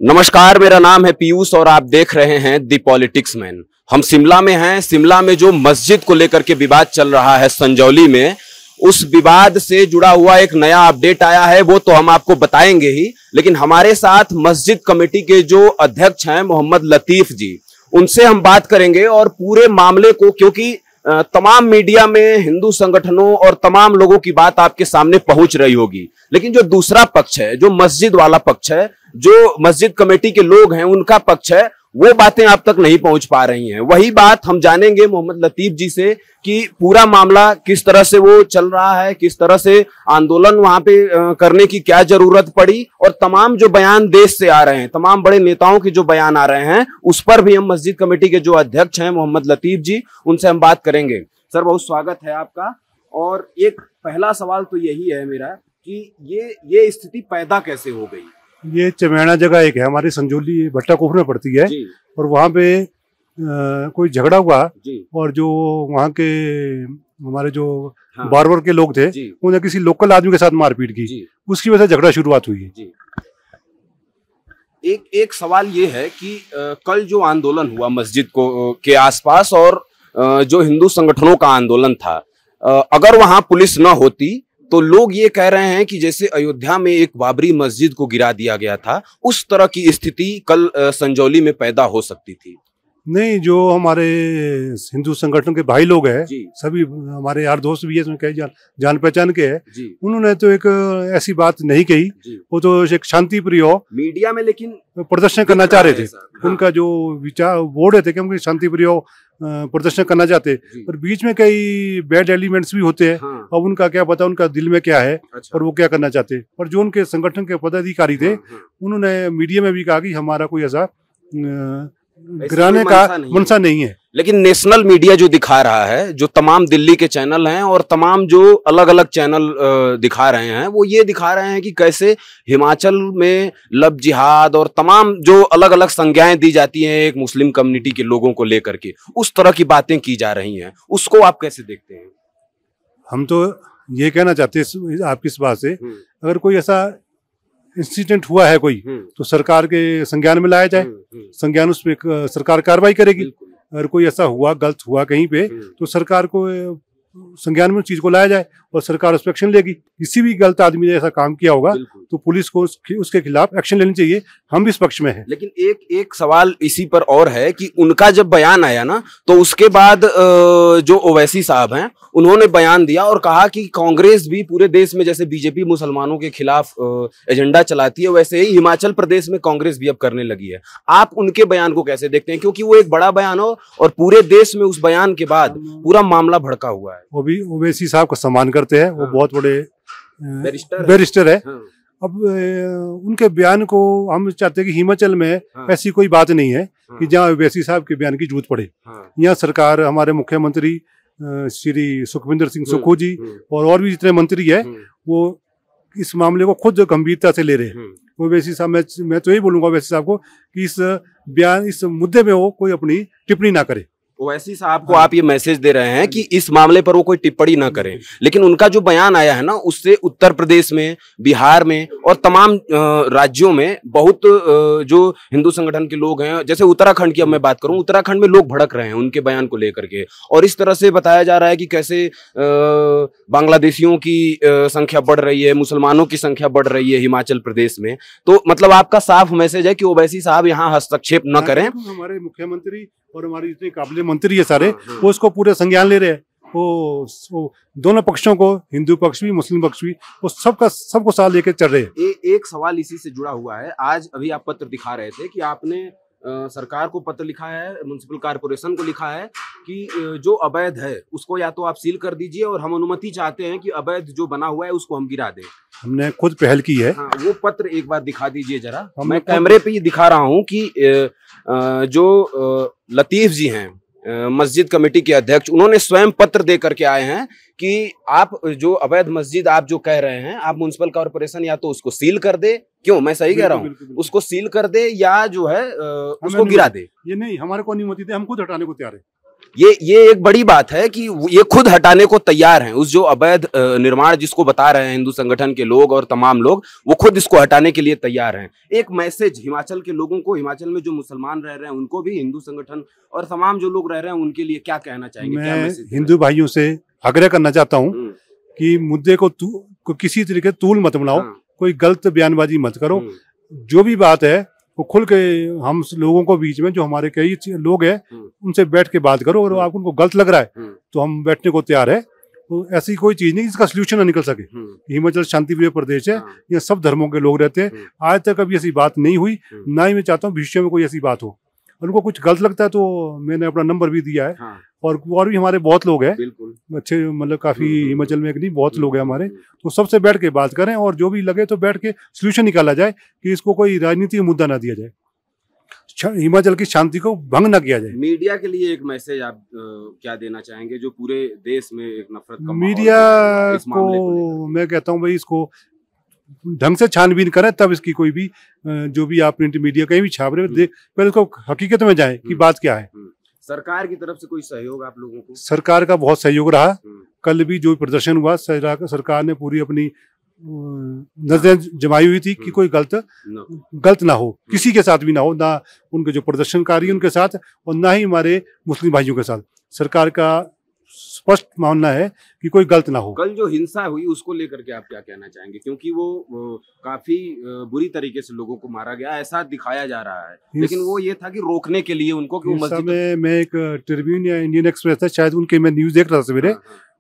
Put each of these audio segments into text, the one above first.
नमस्कार, मेरा नाम है पीयूष और आप देख रहे हैं दी पॉलिटिक्स मैन। हम शिमला में हैं। शिमला में जो मस्जिद को लेकर के विवाद चल रहा है संजौली में, उस विवाद से जुड़ा हुआ एक नया अपडेट आया है, वो तो हम आपको बताएंगे ही। लेकिन हमारे साथ मस्जिद कमेटी के जो अध्यक्ष हैं मोहम्मद लतीफ जी, उनसे हम बात करेंगे और पूरे मामले को, क्योंकि तमाम मीडिया में हिंदू संगठनों और तमाम लोगों की बात आपके सामने पहुंच रही होगी, लेकिन जो दूसरा पक्ष है, जो मस्जिद वाला पक्ष है, जो मस्जिद कमेटी के लोग हैं, उनका पक्ष है, वो बातें आप तक नहीं पहुंच पा रही हैं। वही बात हम जानेंगे मोहम्मद लतीफ जी से कि पूरा मामला किस तरह से वो चल रहा है, किस तरह से आंदोलन वहां पे करने की क्या जरूरत पड़ी, और तमाम जो बयान देश से आ रहे हैं, तमाम बड़े नेताओं के जो बयान आ रहे हैं, उस पर भी हम मस्जिद कमेटी के जो अध्यक्ष हैं मोहम्मद लतीफ जी, उनसे हम बात करेंगे। सर, बहुत स्वागत है आपका। और एक पहला सवाल तो यही है मेरा कि ये स्थिति पैदा कैसे हो गई? ये चमेड़ा जगह एक है हमारी, संजौली भट्टाकोफर में पड़ती है, और वहाँ पे कोई झगड़ा हुआ, और जो वहाँ के हमारे जो बार्बर के लोग थे, उन्हें किसी लोकल आदमी के साथ मारपीट की, उसकी वजह से झगड़ा शुरुआत हुई है। एक सवाल ये है कि कल जो आंदोलन हुआ मस्जिद के आसपास, और जो हिंदू संगठनों का आंदोलन था, अगर वहां पुलिस न होती तो लोग ये कह रहे हैं कि जैसे अयोध्या में एक बाबरी मस्जिद को गिरा दिया गया था, उस तरह की स्थिति कल संजौली में पैदा हो सकती थी। नहीं, जो हमारे हिंदू संगठन के भाई लोग हैं, सभी हमारे यार दोस्त भी है, इसमें कई जान पहचान के हैं, उन्होंने तो एक ऐसी बात नहीं कही। वो तो एक शांति प्रिय मीडिया में लेकिन प्रदर्शन करना चाह रहे थे। उनका जो विचार बोल रहे थे कि हम शांति प्रिय प्रदर्शन करना चाहते, पर बीच में कई बैड एलिमेंट्स भी होते हैं। अब उनका क्या पता उनका दिल में क्या है और वो क्या करना चाहते। पर जो उनके संगठन के पदाधिकारी थे, उन्होंने मीडिया में भी कहा कि हमारा कोई ऐसा गिराने का मनसा नहीं है। लेकिन नेशनल मीडिया जो दिखा रहा है, जो तमाम दिल्ली के चैनल हैं और तमाम जो अलग अलग चैनल दिखा रहे हैं, वो ये दिखा रहे हैं कि कैसे हिमाचल में लव जिहाद और तमाम जो अलग अलग संज्ञाएं दी जाती हैं एक मुस्लिम कम्युनिटी के लोगों को लेकर के, उस तरह की बातें की जा रही हैं। उसको आप कैसे देखते हैं? हम तो ये कहना चाहते हैं आपकी इस बात से, अगर कोई ऐसा इंसिडेंट हुआ है कोई, तो सरकार के संज्ञान में लाया जाए, संज्ञान उस पर सरकार कार्रवाई करेगी। अगर कोई ऐसा हुआ, गलत हुआ कहीं पे, तो सरकार को संज्ञान में उस चीज को लाया जाए और सरकार उस पर एक्शन लेगी। किसी भी गलत आदमी ने ऐसा काम किया होगा तो पुलिस को उसके खिलाफ एक्शन लेनी चाहिए। हम भी इस पक्ष में हैं। लेकिन एक सवाल इसी पर और है कि उनका जब बयान आया ना, तो उसके बाद जो ओवैसी साहब हैं, उन्होंने बयान दिया और कहा कि कांग्रेस भी पूरे देश में, जैसे बीजेपी मुसलमानों के खिलाफ एजेंडा चलाती है, वैसे ही हिमाचल प्रदेश में कांग्रेस भी अब करने लगी है। आप उनके बयान को कैसे देखते हैं? क्योंकि वो एक बड़ा बयान हो और पूरे देश में उस बयान के बाद पूरा मामला भड़का हुआ है। वो भी ओवैसी साहब का सम्मान करते हैं। वो बहुत बड़े बैरिस्टर है। अब उनके बयान को हम चाहते हैं कि हिमाचल में ऐसी कोई बात नहीं है कि जहाँ ओवैसी साहब के बयान की जरूरत पड़े। यहाँ सरकार, हमारे मुख्यमंत्री श्री सुखविंदर सिंह सुक्खू जी और भी जितने मंत्री है, वो इस मामले को खुद गंभीरता से ले रहे हैं। ओवैसी साहब, मैं तो यही बोलूंगा ओवैसी साहब को कि इस मुद्दे में वो कोई अपनी टिप्पणी ना करे। ओवैसी साहब को आप ये मैसेज दे रहे हैं कि इस मामले पर वो कोई टिप्पणी ना करें। लेकिन उनका जो बयान आया है ना, उससे उत्तर प्रदेश में, बिहार में और तमाम राज्यों में बहुत जो हिंदू संगठन के लोग हैं, जैसे उत्तराखंड की अब मैं बात करूं, उत्तराखंड में लोग भड़क रहे हैं उनके बयान को लेकर के। और इस तरह से बताया जा रहा है कि कैसे बांग्लादेशियों की संख्या बढ़ रही है, मुसलमानों की संख्या बढ़ रही है हिमाचल प्रदेश में। तो मतलब आपका साफ मैसेज है कि ओवैसी साहब यहाँ हस्तक्षेप न करें। हमारे मुख्यमंत्री और हमारे जितने काबिल मंत्री है सारे, वो इसको पूरे संज्ञान ले रहे हैं। वो दोनों पक्षों को, हिंदू पक्ष भी, मुस्लिम पक्ष भी, वो सबको साथ लेके चल रहे हैं। एक सवाल इसी से जुड़ा हुआ है। आज अभी आप पत्र दिखा रहे थे कि आपने सरकार को पत्र लिखा है, म्युनिसिपल कारपोरेशन को लिखा है कि जो अवैध है उसको या तो आप सील कर दीजिए, और हम अनुमति चाहते हैं कि अवैध जो बना हुआ है उसको हम गिरा दें। हमने खुद पहल की है। हाँ, वो पत्र एक बार दिखा दीजिए जरा। मैं कैमरे पे ही दिखा रहा हूँ कि जो लतीफ जी हैं, मस्जिद कमेटी के अध्यक्ष, उन्होंने स्वयं पत्र दे करके आए हैं कि आप जो अवैध मस्जिद आप जो कह रहे हैं, आप म्युनिसिपल कॉर्पोरेशन या तो उसको सील कर दे। क्यों, मैं सही कह रहा हूँ? उसको सील कर दे या जो है उसको गिरा दे। ये नहीं, हमारे को अनुमति दे, हम खुद हटाने को तैयार है। ये एक बड़ी बात है कि ये खुद हटाने को तैयार हैं। उस जो अवैध निर्माण जिसको बता रहे हैं हिंदू संगठन के लोग और तमाम लोग, वो खुद इसको हटाने के लिए तैयार हैं। एक मैसेज हिमाचल के लोगों को, हिमाचल में जो मुसलमान रह रहे हैं उनको भी, हिंदू संगठन और तमाम जो लोग रह रहे हैं उनके लिए क्या कहना चाहेंगे? मैं हिंदू भाइयों से आग्रह करना चाहता हूँ कि मुद्दे को किसी तरीके तूल मत बनाओ, कोई गलत बयानबाजी मत करो। जो भी बात है वो खुल के हम लोगों को बीच में, जो हमारे कई लोग हैं, उनसे बैठ के बात करो। अगर आपको उनको गलत लग रहा है तो हम बैठने को तैयार है। तो ऐसी कोई चीज नहीं जिसका सोल्यूशन ना निकल सके। हिमाचल शांतिप्रिय प्रदेश है, यहाँ सब धर्मों के लोग रहते हैं। आज तक कभी ऐसी बात नहीं हुई, ना ही मैं चाहता हूँ भविष्य में कोई ऐसी बात हो। उनको कुछ गलत लगता है तो मैंने अपना नंबर भी दिया है। और भी हमारे बहुत लोग हैं अच्छे, मतलब काफी हिमाचल में नहीं बहुत लोग हैं हमारे, तो सबसे बैठ के बात करें और जो भी लगे तो बैठ के सोल्यूशन निकाला जाए कि इसको कोई राजनीतिक मुद्दा ना दिया जाए, हिमाचल की शांति को भंग ना किया जाए। मीडिया के लिए एक मैसेज आप क्या देना चाहेंगे जो पूरे देश में एक नफरत का मीडिया को मैं कहता हूँ भाई इसको ढंग से छानबीन करें, तब इसकी कोई भी जो भी आप प्रिंट मीडिया कहीं भी छाप रहे हो पहले उसको हकीकत में जाए कि बात क्या है। सरकार की तरफ से कोई सहयोग आप लोगों को? सरकार का बहुत सहयोग रहा। कल भी जो प्रदर्शन हुआ, सरकार ने पूरी अपनी नजरें जमाई हुई थी कि कोई गलत ना हो, किसी के साथ भी ना हो, ना उनके जो प्रदर्शनकारी उनके साथ और ना ही हमारे मुस्लिम भाइयों के साथ। सरकार का स्पष्ट मानना है कि कोई गलत ना हो। कल जो हिंसा हुई उसको लेकर के आप क्या कहना चाहेंगे? क्योंकि वो काफी बुरी तरीके से लोगों को मारा गया ऐसा दिखाया जा रहा है, लेकिन वो ये था कि रोकने के लिए उनको कि मस्जिद में। मैं एक ट्रिब्यून या इंडियन एक्सप्रेस था शायद, उनके मैं न्यूज देख रहा था सवेरे,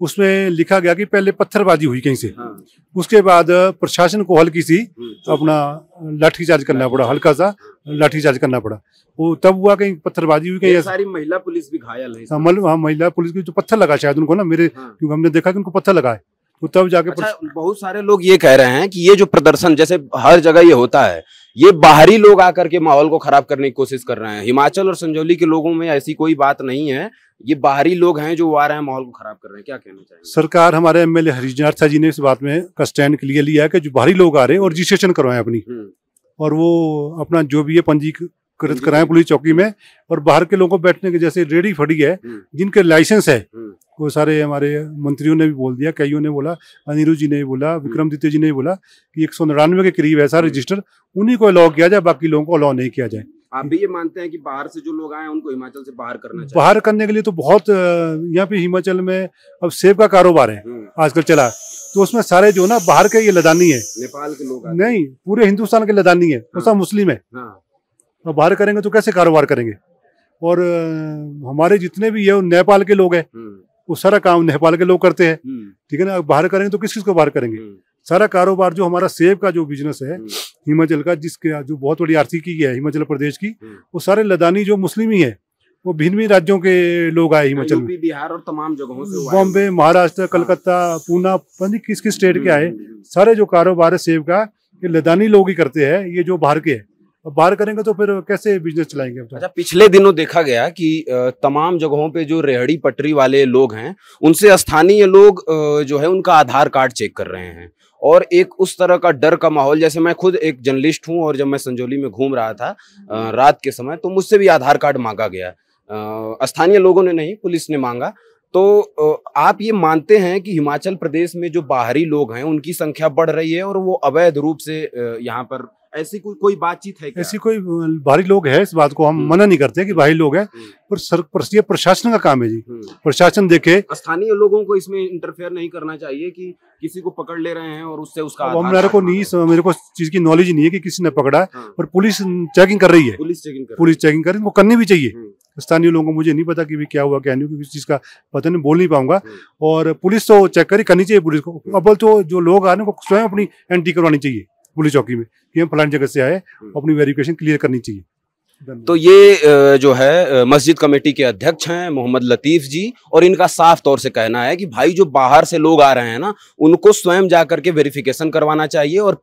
उसमें लिखा गया कि पहले पत्थरबाजी हुई कहीं से, उसके बाद प्रशासन को हल्की सी अपना लाठीचार्ज करना पड़ा, हल्का सा लाठीचार्ज करना पड़ा। वो तब हुआ कहीं पत्थरबाजी हुई, कहीं सारी महिला पुलिस भी घायल है। हाँ, महिला पुलिस की जो पत्थर लगा शायद उनको ना, मेरे क्योंकि हमने देखा कि उनको पत्थर लगा है, तो तब जाके बहुत सारे लोग ये कह रहे हैं कि ये जो प्रदर्शन जैसे हर जगह ये होता है, ये बाहरी लोग आकर के माहौल को खराब करने की कोशिश कर रहे हैं। हिमाचल और संजौली के लोगों में ऐसी कोई बात नहीं है, ये बाहरी लोग हैं जो आ रहे हैं माहौल को खराब कर रहे हैं। क्या कहना चाहिए? सरकार, हमारे एमएलए हरिजनाथ जी ने इस बात में का स्टैंड क्लियर लिया है कि जो बाहरी लोग आ रहे हैं और रजिस्ट्रेशन करवाएं अपनी, और वो अपना जो भी है पंजीकृत कराएं पुलिस चौकी में। और बाहर के लोगों को बैठने के, जैसे रेडी फड़ी है जिनके लाइसेंस है, वो सारे हमारे मंत्रियों ने भी बोल दिया, कईयों ने बोला, अनिरुद्ध जी ने भी बोला, विक्रमादित्य जी ने भी बोला कि 199 के करीब ऐसा रजिस्टर, उन्हीं को अलाउ किया जाए, बाकी लोगों को अलाउ नहीं किया जाए। आप भी ये मानते हैं कि बाहर से जो लोग आए उनको हिमाचल से बाहर करना चाहिए? बाहर करने के लिए तो बहुत, यहाँ पे हिमाचल में अब सेब का कारोबार है आजकल चला, तो उसमें सारे जो ना बाहर के ये लदानी है, नेपाल के लोग नहीं, पूरे हिंदुस्तान के लदानी है, वो सब मुस्लिम है। और बाहर करेंगे तो कैसे कारोबार करेंगे? और हमारे जितने भी है नेपाल के लोग हैं, वो सारा काम नेपाल के लोग करते हैं, ठीक है ना। बाहर करेंगे तो किस को बाहर करेंगे? सारा कारोबार जो हमारा सेब का जो बिजनेस है हिमाचल का, जिसके जो बहुत बड़ी आर्थिकी है हिमाचल प्रदेश की, वो सारे लदानी जो मुस्लिम ही है, वो भिन्न भिन्न राज्यों के लोग आए हिमाचल में, बिहार और तमाम जगहों से, बॉम्बे, महाराष्ट्र, कलकत्ता, पूना, पता किस किस स्टेट के आए। सारे जो कारोबार है सेब का, ये लदानी लोग ही करते हैं, ये जो बाहर के है। अब बाहर करेंगे तो फिर कैसे बिजनेस चलाएंगे? अच्छा, पिछले दिनों देखा गया कि तमाम जगहों पे जो रेहड़ी पटरी वाले लोग हैं, उनसे स्थानीय लोग जो है उनका आधार कार्ड चेक कर रहे हैं, और एक उस तरह का डर का माहौल। जैसे मैं खुद एक जर्नलिस्ट हूं, और जब मैं संजौली में घूम रहा था रात के समय, तो मुझसे भी आधार कार्ड मांगा गया। स्थानीय लोगों ने नहीं, पुलिस ने मांगा। तो आप ये मानते हैं कि हिमाचल प्रदेश में जो बाहरी लोग हैं उनकी संख्या बढ़ रही है और वो अवैध रूप से यहाँ पर, ऐसी कोई बातचीत है क्या? ऐसी कोई बाहरी लोग है, इस बात को हम मना नहीं करते कि बाहरी लोग हैं, पर ये प्रशासन का काम है जी। प्रशासन देखे, स्थानीय लोगों को इसमें इंटरफेयर नहीं करना चाहिए कि किसी को पकड़ ले रहे हैं और उससे उसका मेरे को चीज की नॉलेज नहीं है कि किसी ने पकड़ा, पर पुलिस चेकिंग कर रही है, पुलिस चेकिंग कर रही है, वो करनी भी चाहिए। स्थानीय लोगों को मुझे नहीं पता कि भी क्या हुआ क्या नहीं, क्योंकि इस चीज का पता नहीं, बोल नहीं पाऊंगा। और पुलिस तो चेक करनी चाहिए पुलिस को। अब तो जो लोग आ रहे हैं वो स्वयं अपनी एंट्री करवानी चाहिए पुलिस चौकी में कि हम फलानी जगह से आए, अपनी वेरिफिकेशन क्लियर करनी चाहिए। तो ये जो है मस्जिद कमेटी के अध्यक्ष हैं मोहम्मद लतीफ जी, और इनका साफ तौर से कहना है कि भाई जो बाहर से लोग आ रहे हैं ना, उनको स्वयं जाकर के वेरिफिकेशन करवाना चाहिए, और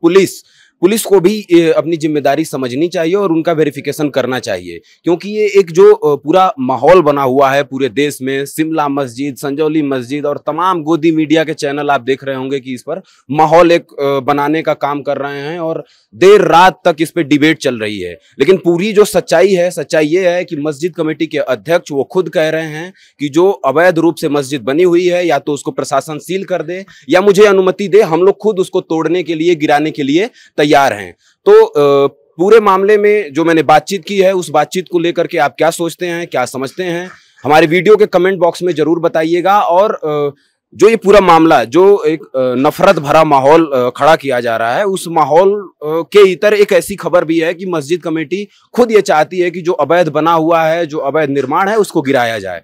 पुलिस को भी अपनी जिम्मेदारी समझनी चाहिए और उनका वेरिफिकेशन करना चाहिए, क्योंकि ये एक जो पूरा माहौल बना हुआ है पूरे देश में, शिमला मस्जिद, संजौली मस्जिद और तमाम गोदी मीडिया के चैनल आप देख रहे होंगे कि इस पर माहौल एक बनाने का काम कर रहे हैं और देर रात तक इस पे डिबेट चल रही है। लेकिन पूरी जो सच्चाई है, सच्चाई ये है कि मस्जिद कमेटी के अध्यक्ष वो खुद कह रहे हैं कि जो अवैध रूप से मस्जिद बनी हुई है या तो उसको प्रशासन सील कर दे या मुझे अनुमति दे, हम लोग खुद उसको तोड़ने के लिए, गिराने के लिए तैयार हैं। तो पूरे मामले में जो मैंने बातचीत की है उस बातचीत को लेकर के आप क्या सोचते हैं, क्या समझते हैं, हमारे वीडियो के कमेंट बॉक्स में जरूर बताइएगा। और जो ये पूरा मामला, जो एक नफरत भरा माहौल खड़ा किया जा रहा है, उस माहौल के इतर एक ऐसी खबर भी है कि मस्जिद कमेटी खुद ये चाहती है कि जो अवैध बना हुआ है, जो अवैध निर्माण है, उसको गिराया जाए।